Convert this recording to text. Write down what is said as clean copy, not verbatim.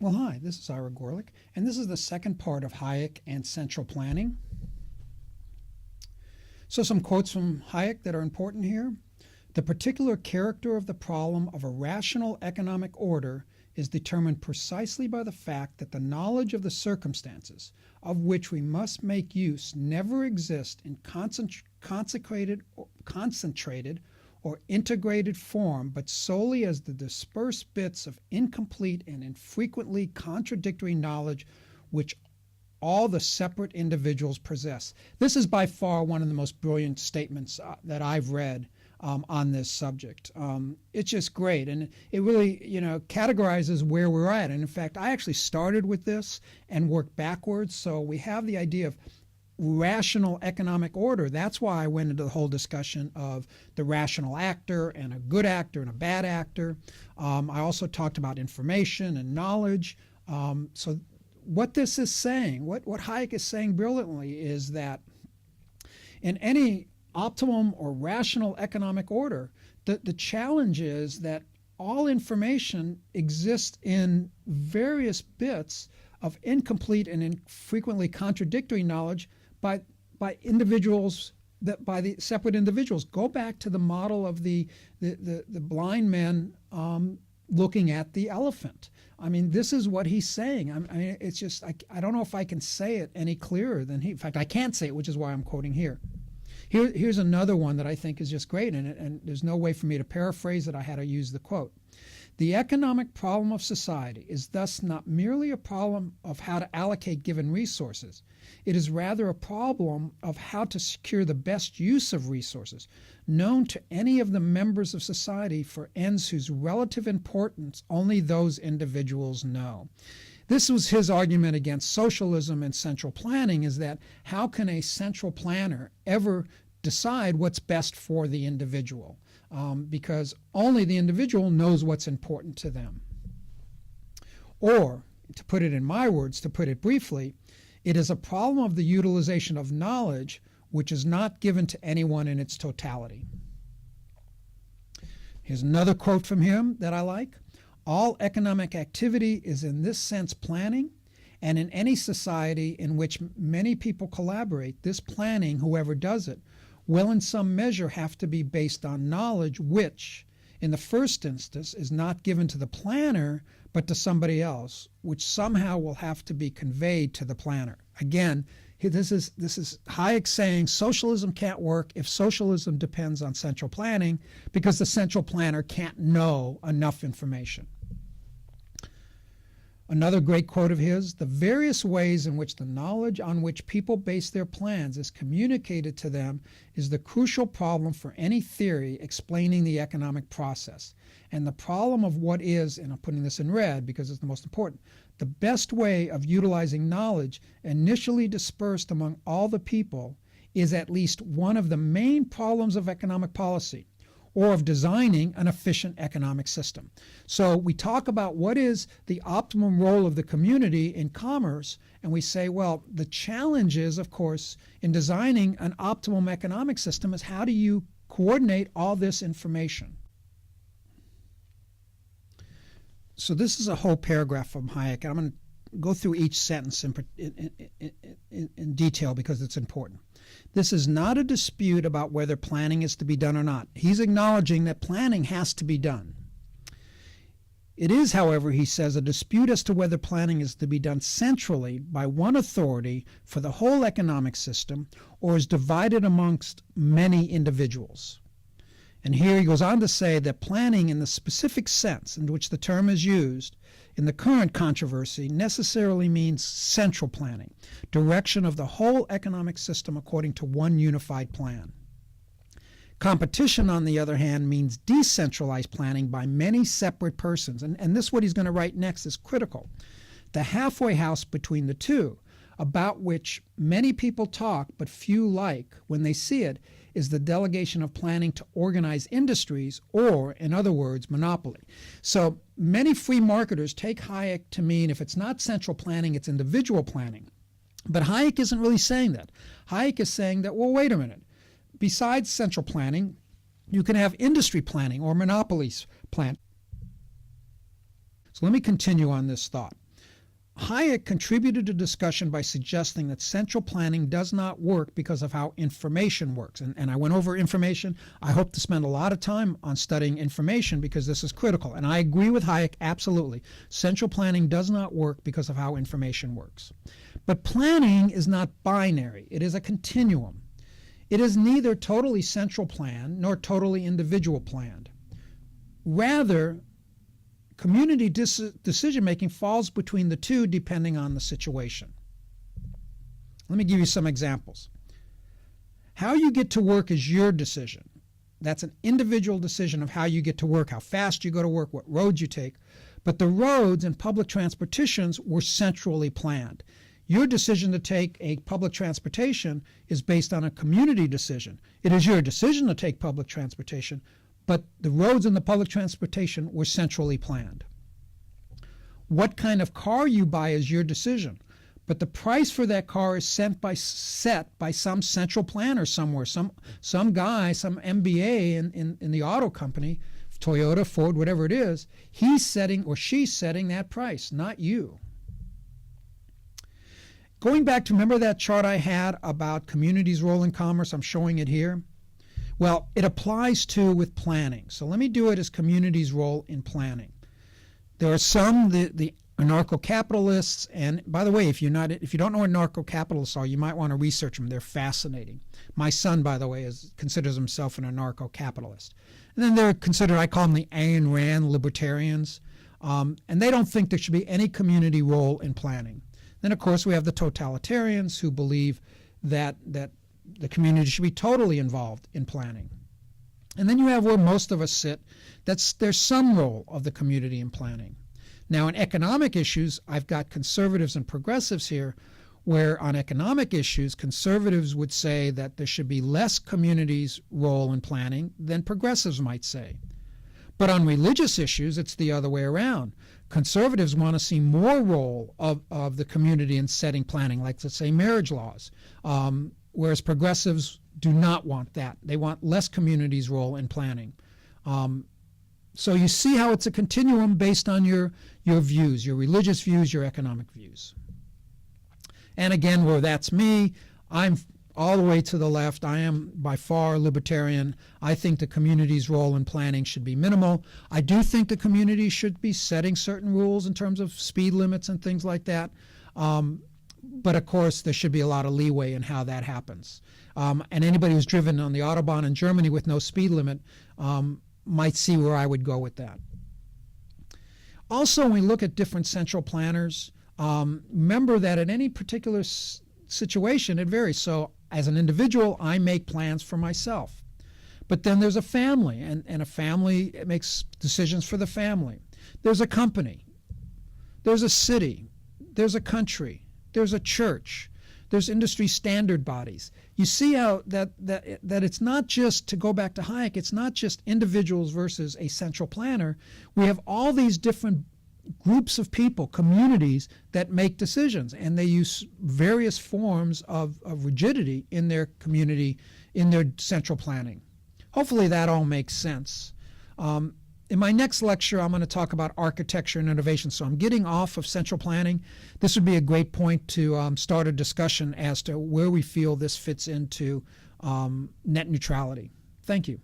Well, hi, this is Ira Gorlick, and this is the second part of Hayek and central planning. So some quotes from Hayek that are important here. The particular character of the problem of a rational economic order is determined precisely by the fact that the knowledge of the circumstances of which we must make use never exist in concentrated or integrated form, but solely as the dispersed bits of incomplete and infrequently contradictory knowledge which all the separate individuals possess. This is by far one of the most brilliant statements that I've read on this subject. It's just great, and it really, categorizes where we're at. And in fact, I actually started with this and worked backwards. So we have the idea of rational economic order. That's why I went into the whole discussion of the rational actor and a good actor and a bad actor. I also talked about information and knowledge. So what this is saying, what Hayek is saying brilliantly, is that in any optimum or rational economic order, the challenge is that all information exists in various bits of incomplete and infrequently contradictory knowledge by individuals, by the separate individuals. Go back to the model of the blind men looking at the elephant. I mean, this is what he's saying. I mean, it's just, I don't know if I can say it any clearer than he. In fact, I can't say it, which is why I'm quoting here. Here's another one that I think is just great, and there's no way for me to paraphrase it. I had to use the quote. The economic problem of society is thus not merely a problem of how to allocate given resources. It is rather a problem of how to secure the best use of resources known to any of the members of society for ends whose relative importance only those individuals know. This was his argument against socialism and central planning, is that how can a central planner ever decide what's best for the individual? Because only the individual knows what's important to them. Or, to put it in my words, to put it briefly, it is a problem of the utilization of knowledge which is not given to anyone in its totality. Here's another quote from him that I like. All economic activity is in this sense planning, and in any society in which many people collaborate, this planning, whoever does it, will in some measure have to be based on knowledge which, in the first instance, is not given to the planner but to somebody else, which somehow will have to be conveyed to the planner. Again, this is Hayek saying socialism can't work if socialism depends on central planning, because the central planner can't know enough information. Another great quote of his: the various ways in which the knowledge on which people base their plans is communicated to them is the crucial problem for any theory explaining the economic process. And the problem of what is, and I'm putting this in red because it's the most important, the best way of utilizing knowledge initially dispersed among all the people is at least one of the main problems of economic policy, or of designing an efficient economic system. So we talk about what is the optimum role of the community in commerce, and we say, well, the challenge is, of course, in designing an optimum economic system is how do you coordinate all this information? So this is a whole paragraph from Hayek, and I'm going to go through each sentence in detail because it's important. This is not a dispute about whether planning is to be done or not. He's acknowledging that planning has to be done. It is, however, he says, a dispute as to whether planning is to be done centrally by one authority for the whole economic system or is divided amongst many individuals. And here he goes on to say that planning in the specific sense in which the term is used in the current controversy necessarily means central planning, direction of the whole economic system according to one unified plan. Competition, on the other hand, means decentralized planning by many separate persons. And this, what he's going to write next, is critical. The halfway house between the two, about which many people talk but few like when they see it, is the delegation of planning to organized industries, or, in other words, monopoly. So many free marketers take Hayek to mean if it's not central planning, it's individual planning. But Hayek isn't really saying that. Hayek is saying that, well, wait a minute. Besides central planning, you can have industry planning or monopolies plan. So let me continue on this thought. Hayek contributed to discussion by suggesting that central planning does not work because of how information works. And I went over information. I hope to spend a lot of time on studying information because this is critical. And I agree with Hayek absolutely. Central planning does not work because of how information works. But planning is not binary. It is a continuum. It is neither totally central planned nor totally individual planned. Rather, community decision-making falls between the two depending on the situation. Let me give you some examples. How you get to work is your decision. That's an individual decision of how you get to work, how fast you go to work, what roads you take. But the roads and public transportations were centrally planned. Your decision to take a public transportation is based on a community decision. It is your decision to take public transportation, but the roads and the public transportation were centrally planned. What kind of car you buy is your decision, but the price for that car is set by some central planner somewhere, some guy, some MBA in the auto company, Toyota, Ford, whatever it is. He's setting or she's setting that price, not you. Going back to, remember that chart I had about communities' role in commerce? I'm showing it here. Well, it applies to with planning. So let me do it as communities' role in planning. There are some, the anarcho-capitalists, and by the way, if you don't know what anarcho-capitalists are, you might want to research them. They're fascinating. My son, by the way, considers himself an anarcho-capitalist. And then they're considered, I call them the Ayn Rand libertarians, and they don't think there should be any community role in planning. Then, of course, we have the totalitarians who believe that the community should be totally involved in planning. And then you have where most of us sit, there's some role of the community in planning. Now in economic issues, I've got conservatives and progressives here, where on economic issues, conservatives would say that there should be less community's role in planning than progressives might say. But on religious issues, it's the other way around. Conservatives want to see more role of the community in setting planning, like let's say marriage laws. Whereas progressives do not want that. They want less community's role in planning. So you see how it's a continuum based on your views, your religious views, your economic views. And again, where that's me, I'm all the way to the left. I am by far libertarian. I think the community's role in planning should be minimal. I do think the community should be setting certain rules in terms of speed limits and things like that. But of course, there should be a lot of leeway in how that happens. And anybody who's driven on the Autobahn in Germany with no speed limit might see where I would go with that. Also, when we look at different central planners, remember that in any particular situation, it varies. So as an individual, I make plans for myself. But then there's a family, and a family makes decisions for the family. There's a company. There's a city. There's a country. There's a church. There's industry standard bodies. You see how that it's not just, to go back to Hayek, it's not just individuals versus a central planner. We have all these different groups of people, communities that make decisions, and they use various forms of rigidity in their community, in their central planning. Hopefully that all makes sense. In my next lecture, I'm going to talk about architecture and innovation. So I'm getting off of central planning. This would be a great point to start a discussion as to where we feel this fits into net neutrality. Thank you.